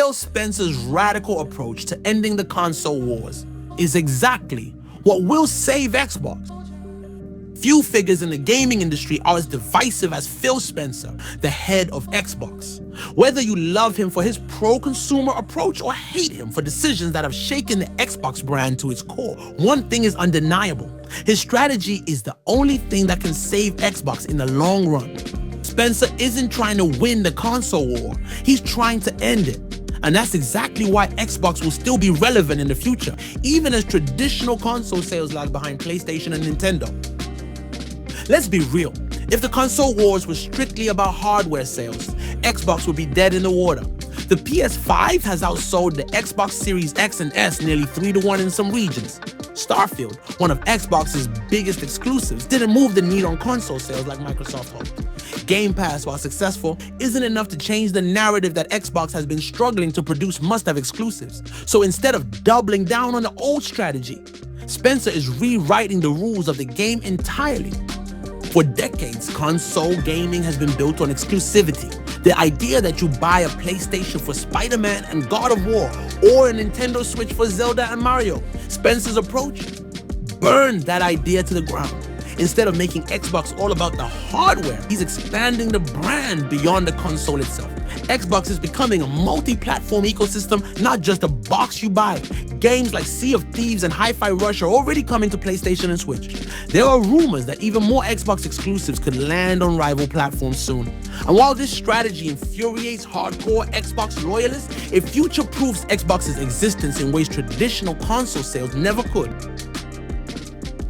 Phil Spencer's radical approach to ending the console wars is exactly what will save Xbox. Few figures in the gaming industry are as divisive as Phil Spencer, the head of Xbox. Whether you love him for his pro-consumer approach or hate him for decisions that have shaken the Xbox brand to its core, one thing is undeniable. His strategy is the only thing that can save Xbox in the long run. Spencer isn't trying to win the console war, he's trying to end it. And that's exactly why Xbox will still be relevant in the future, even as traditional console sales lag behind PlayStation and Nintendo. Let's be real, if the console wars were strictly about hardware sales, Xbox would be dead in the water. The PS5 has outsold the Xbox Series X and S nearly 3-1 in some regions. Starfield, one of Xbox's biggest exclusives, didn't move the needle on console sales like Microsoft hoped. Game Pass, while successful, isn't enough to change the narrative that Xbox has been struggling to produce must-have exclusives. So instead of doubling down on the old strategy, Spencer is rewriting the rules of the game entirely. For decades, console gaming has been built on exclusivity. The idea that you buy a PlayStation for Spider-Man and God of War, or a Nintendo Switch for Zelda and Mario. Spencer's approach? Burned that idea to the ground. Instead of making Xbox all about the hardware, he's expanding the brand beyond the console itself. Xbox is becoming a multi-platform ecosystem, not just a box you buy. Games like Sea of Thieves and Hi-Fi Rush are already coming to PlayStation and Switch. There are rumors that even more Xbox exclusives could land on rival platforms soon. And while this strategy infuriates hardcore Xbox loyalists, it future-proofs Xbox's existence in ways traditional console sales never could.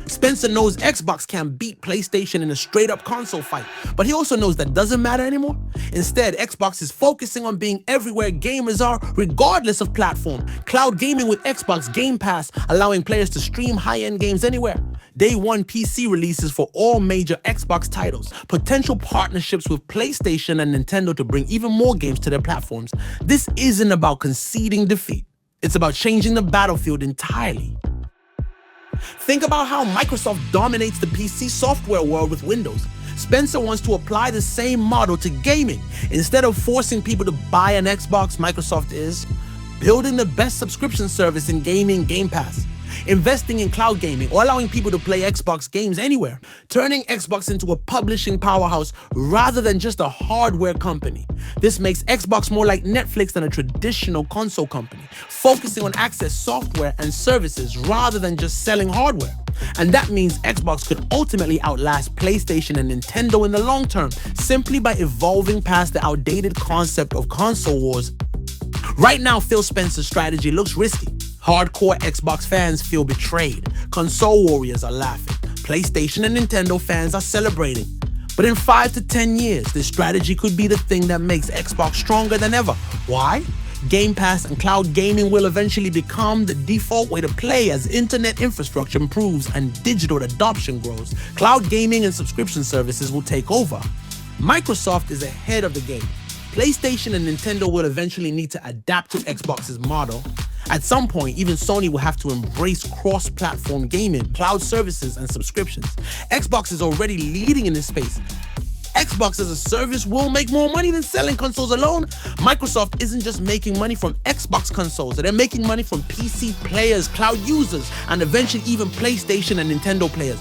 Spencer knows Xbox can beat PlayStation in a straight-up console fight, but he also knows that doesn't matter anymore. Instead, Xbox is focusing on being everywhere gamers are, regardless of platform. Cloud gaming with Xbox Game Pass, allowing players to stream high-end games anywhere. Day one PC releases for all major Xbox titles. Potential partnerships with PlayStation and Nintendo to bring even more games to their platforms. This isn't about conceding defeat. It's about changing the battlefield entirely. Think about how Microsoft dominates the PC software world with Windows. Spencer wants to apply the same model to gaming. Instead of forcing people to buy an Xbox, Microsoft is building the best subscription service in gaming, Game Pass. Investing in cloud gaming or allowing people to play Xbox games anywhere. Turning Xbox into a publishing powerhouse rather than just a hardware company. This makes Xbox more like Netflix than a traditional console company, focusing on access software and services rather than just selling hardware. And that means Xbox could ultimately outlast PlayStation and Nintendo in the long term, simply by evolving past the outdated concept of console wars. Right now, Phil Spencer's strategy looks risky. Hardcore Xbox fans feel betrayed. Console warriors are laughing. PlayStation and Nintendo fans are celebrating. But in 5 to 10 years, this strategy could be the thing that makes Xbox stronger than ever. Why? Game Pass and cloud gaming will eventually become the default way to play as internet infrastructure improves and digital adoption grows. Cloud gaming and subscription services will take over. Microsoft is ahead of the game. PlayStation and Nintendo will eventually need to adapt to Xbox's model. At some point, even Sony will have to embrace cross-platform gaming, cloud services, and subscriptions. Xbox is already leading in this space. Xbox as a service will make more money than selling consoles alone. Microsoft isn't just making money from Xbox consoles, they're making money from PC players, cloud users, and eventually even PlayStation and Nintendo players.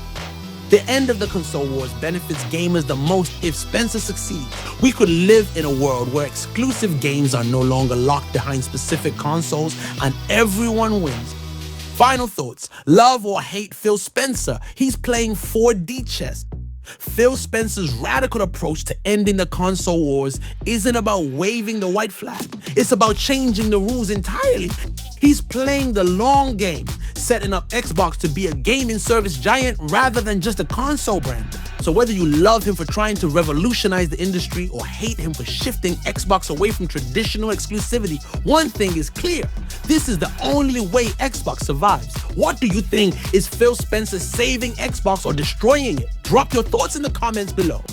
The end of the console wars benefits gamers the most if Spencer succeeds. We could live in a world where exclusive games are no longer locked behind specific consoles and everyone wins. Final thoughts. Love or hate Phil Spencer, he's playing 4D chess. Phil Spencer's radical approach to ending the console wars isn't about waving the white flag. It's about changing the rules entirely. He's playing the long game, setting up Xbox to be a gaming service giant rather than just a console brand. So whether you love him for trying to revolutionize the industry or hate him for shifting Xbox away from traditional exclusivity, one thing is clear. This is the only way Xbox survives. What do you think? Is Phil Spencer saving Xbox or destroying it? Drop your thoughts in the comments below.